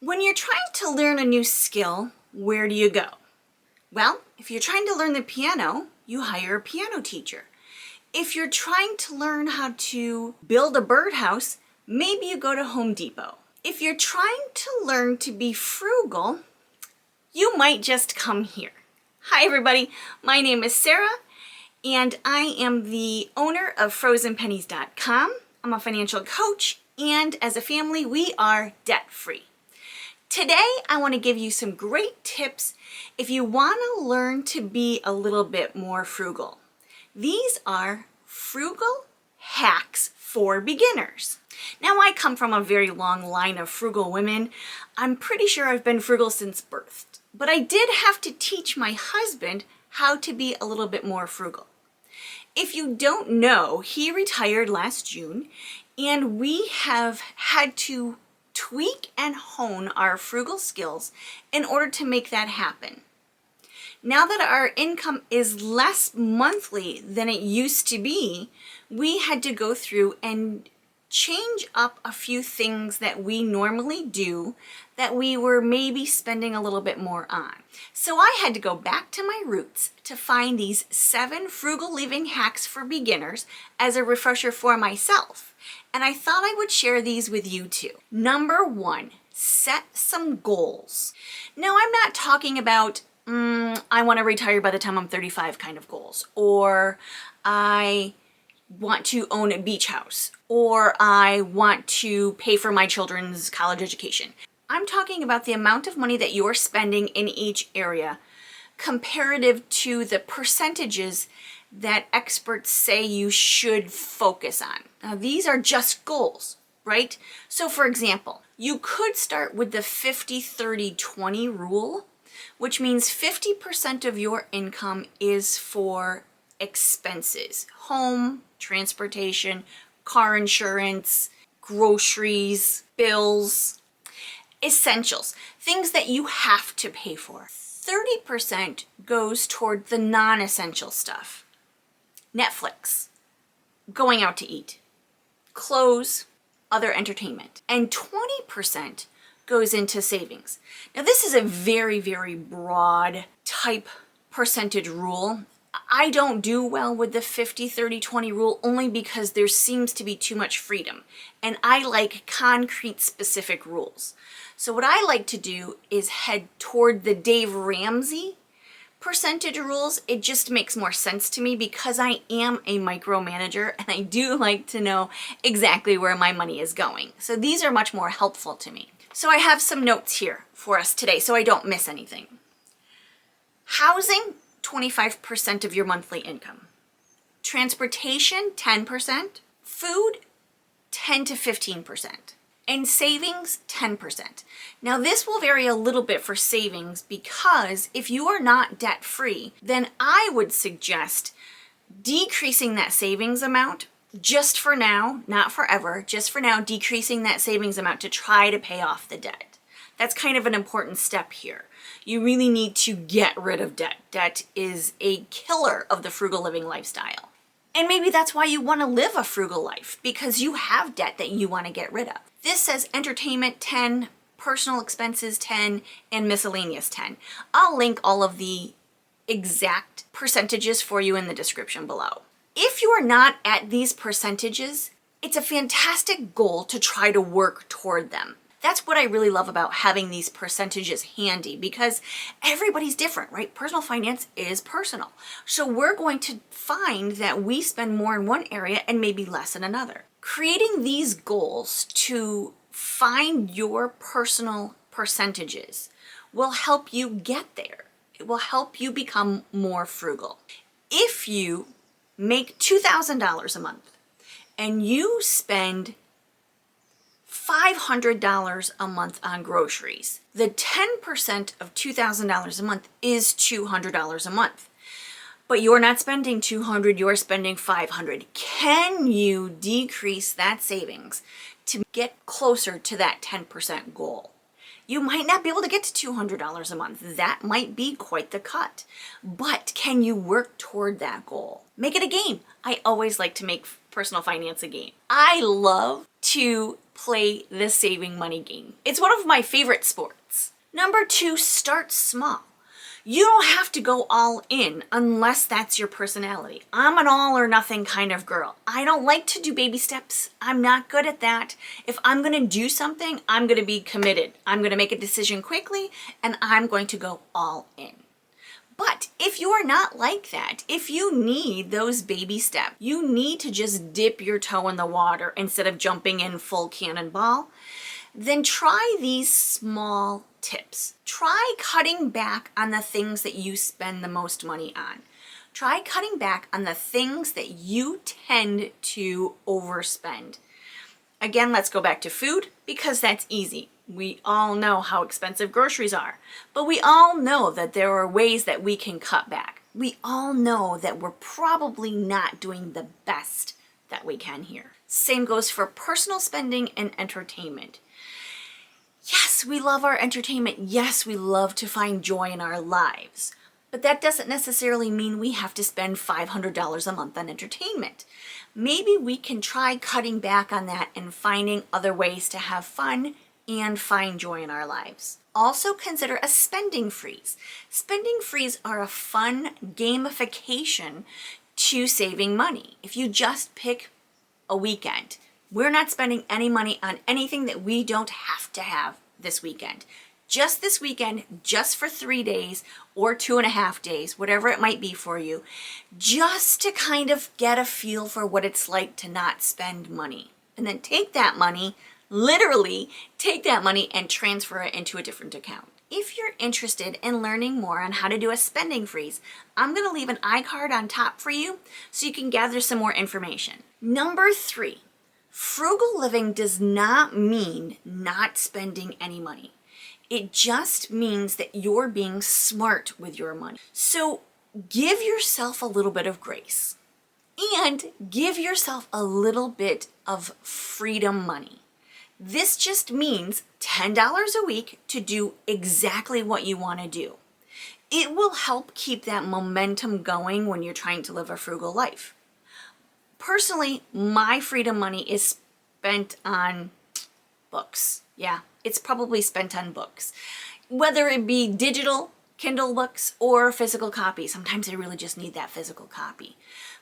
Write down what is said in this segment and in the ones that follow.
When you're trying to learn a new skill, where do you go? Well, if you're trying to learn the piano, you hire a piano teacher. If you're trying to learn how to build a birdhouse, maybe you go to Home Depot. If you're trying to learn to be frugal, you might just come here. Hi everybody, my name is Sarah and I am the owner of frozenpennies.com. I'm a financial coach and as a family we are debt-free. Today I want to give you some great tips if you want to learn to be a little bit more frugal. These are frugal hacks for beginners. Now I come from a very long line of frugal women. I'm pretty sure I've been frugal since birth, but I did have to teach my husband how to be a little bit more frugal. If you don't know, he retired last June and we have had to tweak and hone our frugal skills in order to make that happen. Now that our income is less monthly than it used to be, we had to go through and change up a few things that we normally do that we were maybe spending a little bit more on. So I had to go back to my roots to find these 7 frugal living hacks for beginners as a refresher for myself. And I thought I would share these with you too. Number 1, set some goals. Now I'm not talking about I want to retire by the time I'm 35 kind of goals, or I want to own a beach house, or I want to pay for my children's college education. I'm talking about the amount of money that you're spending in each area comparative to the percentages that experts say you should focus on. Now these are just goals, right? So for example, you could start with the 50-30-20 rule, which means 50% of your income is for expenses, home, transportation, car insurance, groceries, bills, essentials, things that you have to pay for. 30% goes toward the non-essential stuff. Netflix, going out to eat, clothes, other entertainment, and 20% goes into savings. Now this is a very, very broad type percentage rule. I don't do well with the 50-30-20 rule only because there seems to be too much freedom and I like concrete specific rules. So what I like to do is head toward the Dave Ramsey percentage rules. It just makes more sense to me because I am a micromanager and I do like to know exactly where my money is going. So these are much more helpful to me. So I have some notes here for us today so I don't miss anything. Housing, 25% of your monthly income. Transportation, 10%. Food, 10 to 15%. And savings, 10%. Now this will vary a little bit for savings because if you are not debt free, then I would suggest decreasing that savings amount just for now, not forever, just for now, decreasing that savings amount to try to pay off the debt. That's kind of an important step here. You really need to get rid of debt. Debt is a killer of the frugal living lifestyle. And maybe that's why you want to live a frugal life, because you have debt that you want to get rid of. This says entertainment 10, personal expenses 10, and miscellaneous 10. I'll link all of the exact percentages for you in the description below. If you are not at these percentages, it's a fantastic goal to try to work toward them. That's what I really love about having these percentages handy because everybody's different, right? Personal finance is personal. So we're going to find that we spend more in one area and maybe less in another. Creating these goals to find your personal percentages will help you get there. It will help you become more frugal. If you make $2,000 a month and you spend $500 a month on groceries, the 10% of $2,000 a month is $200 a month. But you're not spending $200, you're spending $500. Can you decrease that savings to get closer to that 10% goal? You might not be able to get to $200 a month. That might be quite the cut. But can you work toward that goal? Make it a game. I always like to make personal finance a game. I love to play the saving money game. It's one of my favorite sports. Number 2, start small. You don't have to go all in unless that's your personality. I'm an all or nothing kind of girl. I don't like to do baby steps. I'm not good at that. If I'm going to do something, I'm going to be committed. I'm going to make a decision quickly, and I'm going to go all in. But if you are not like that, if you need those baby steps, you need to just dip your toe in the water instead of jumping in full cannonball, then try these small tips. Try cutting back on the things that you spend the most money on. Try cutting back on the things that you tend to overspend. Again, let's go back to food because that's easy. We all know how expensive groceries are, but we all know that there are ways that we can cut back. We all know that we're probably not doing the best that we can here. Same goes for personal spending and entertainment. Yes, we love our entertainment. Yes, we love to find joy in our lives. But that doesn't necessarily mean we have to spend $500 a month on entertainment. Maybe we can try cutting back on that and finding other ways to have fun and find joy in our lives. Also consider a spending freeze. Spending freeze are a fun gamification to saving money. If you just pick a weekend, we're not spending any money on anything that we don't have to have this weekend. Just this weekend, just for 3 days or 2.5 days, whatever it might be for you, just to kind of get a feel for what it's like to not spend money. And then take that money, literally take that money and transfer it into a different account. If you're interested in learning more on how to do a spending freeze, I'm going to leave an iCard on top for you so you can gather some more information. Number 3. Frugal living does not mean not spending any money. It just means that you're being smart with your money. So give yourself a little bit of grace and give yourself a little bit of freedom money. This just means $10 a week to do exactly what you want to do. It will help keep that momentum going when you're trying to live a frugal life. Personally, my freedom money is spent on books. Yeah, it's probably spent on books. Whether it be digital, Kindle books, or physical copy. Sometimes I really just need that physical copy.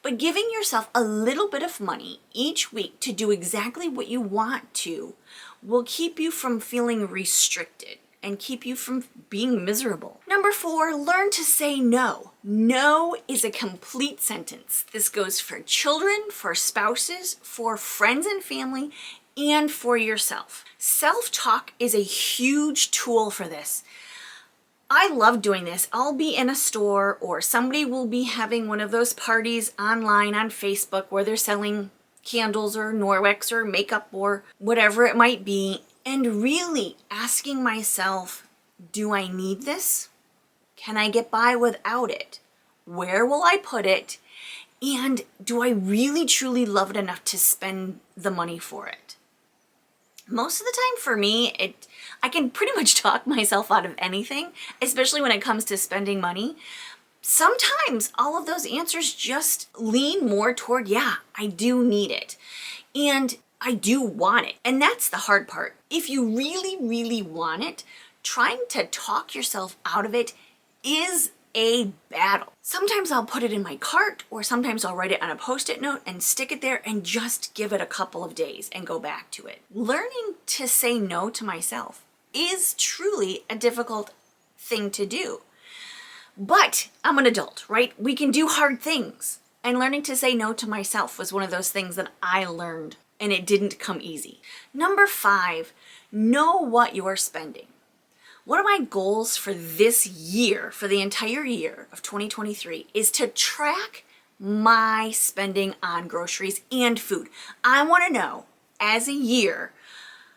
But giving yourself a little bit of money each week to do exactly what you want to will keep you from feeling restricted and keep you from being miserable. Number 4, learn to say no. No is a complete sentence. This goes for children, for spouses, for friends and family, and for yourself. Self-talk is a huge tool for this. I love doing this. I'll be in a store or somebody will be having one of those parties online on Facebook where they're selling candles or Norwex or makeup or whatever it might be, and really asking myself, do I need this? Can I get by without it? Where will I put it? And do I really truly love it enough to spend the money for it? Most of the time for me, I can pretty much talk myself out of anything, especially when it comes to spending money. Sometimes all of those answers just lean more toward, yeah, I do need it. And I do want it. And that's the hard part. If you really, really want it, trying to talk yourself out of it is a battle. Sometimes I'll put it in my cart, or sometimes I'll write it on a Post-it note and stick it there and just give it a couple of days and go back to it. Learning to say no to myself is truly a difficult thing to do. But I'm an adult, right? We can do hard things. And learning to say no to myself was one of those things that I learned, and it didn't come easy. Number 5, know what you're spending. One of my goals for this year, for the entire year of 2023, is to track my spending on groceries and food. I want to know, as a year,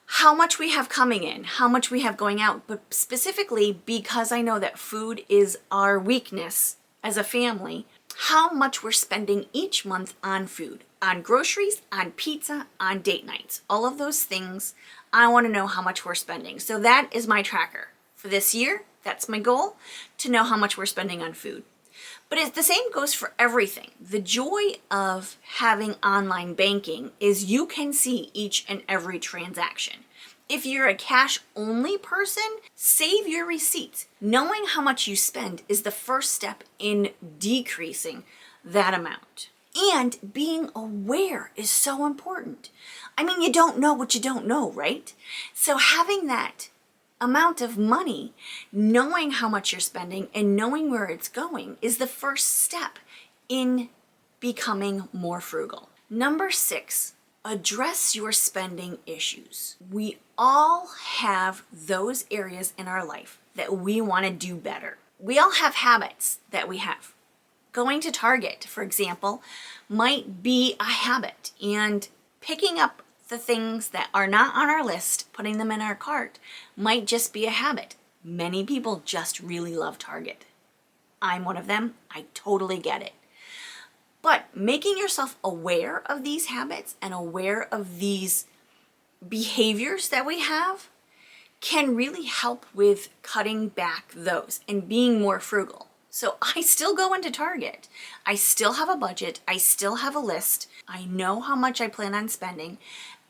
how much we have coming in, how much we have going out, but specifically because I know that food is our weakness as a family, how much we're spending each month on food, on groceries, on pizza, on date nights. All of those things, I want to know how much we're spending. So that is my tracker. For this year, that's my goal, to know how much we're spending on food. But the same goes for everything. The joy of having online banking is you can see each and every transaction. If you're a cash-only person, save your receipts. Knowing how much you spend is the first step in decreasing that amount. And being aware is so important. I mean, you don't know what you don't know, right? So having that amount of money, knowing how much you're spending and knowing where it's going is the first step in becoming more frugal. Number 6, address your spending issues. We all have those areas in our life that we want to do better. We all have habits that we have. Going to Target, for example, might be a habit, and picking up the things that are not on our list, putting them in our cart, might just be a habit. Many people just really love Target. I'm one of them. I totally get it. But making yourself aware of these habits and aware of these behaviors that we have can really help with cutting back those and being more frugal. So I still go into Target. I still have a budget. I still have a list. I know how much I plan on spending,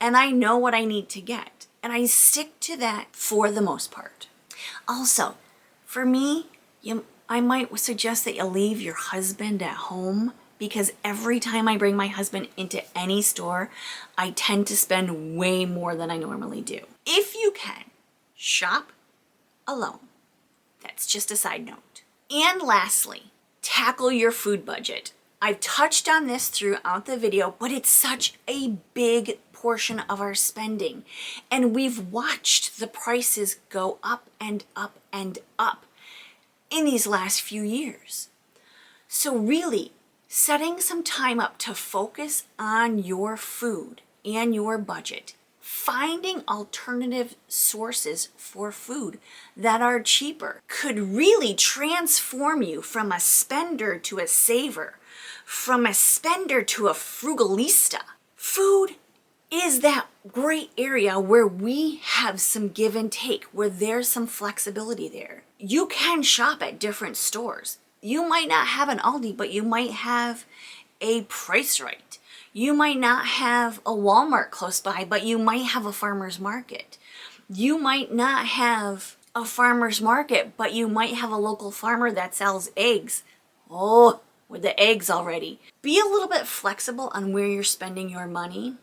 and I know what I need to get. And I stick to that for the most part. Also, for me, I might suggest that you leave your husband at home, because every time I bring my husband into any store, I tend to spend way more than I normally do. If you can, shop alone. That's just a side note. And lastly, tackle your food budget. I've touched on this throughout the video, but it's such a big portion of our spending. And we've watched the prices go up and up and up in these last few years. So really, setting some time up to focus on your food and your budget, finding alternative sources for food that are cheaper could really transform you from a spender to a saver, from a spender to a frugalista. Food is that great area where we have some give and take, where there's some flexibility there. You can shop at different stores. You might not have an Aldi, but you might have a Price Right. You might not have a Walmart close by, but you might have a farmer's market. You might not have a farmer's market, but you might have a local farmer that sells eggs. Oh, with the eggs already. Be a little bit flexible on where you're spending your money.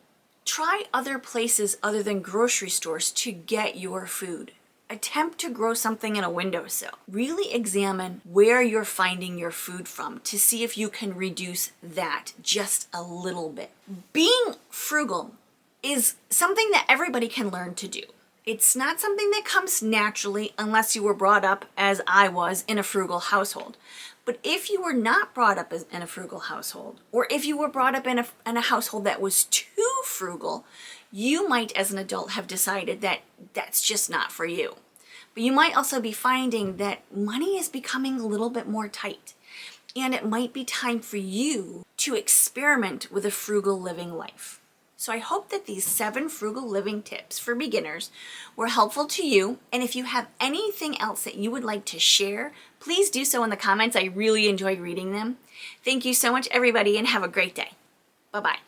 Try other places other than grocery stores to get your food. Attempt to grow something in a windowsill. Really examine where you're finding your food from to see if you can reduce that just a little bit. Being frugal is something that everybody can learn to do. It's not something that comes naturally unless you were brought up, as I was, in a frugal household. But if you were not brought up in a frugal household, or if you were brought up in a household that was too frugal, you might as an adult have decided that that's just not for you. But you might also be finding that money is becoming a little bit more tight, and it might be time for you to experiment with a frugal living life. So I hope that these 7 frugal living tips for beginners were helpful to you. And if you have anything else that you would like to share, please do so in the comments. I really enjoy reading them. Thank you so much, everybody, and have a great day. Bye-bye.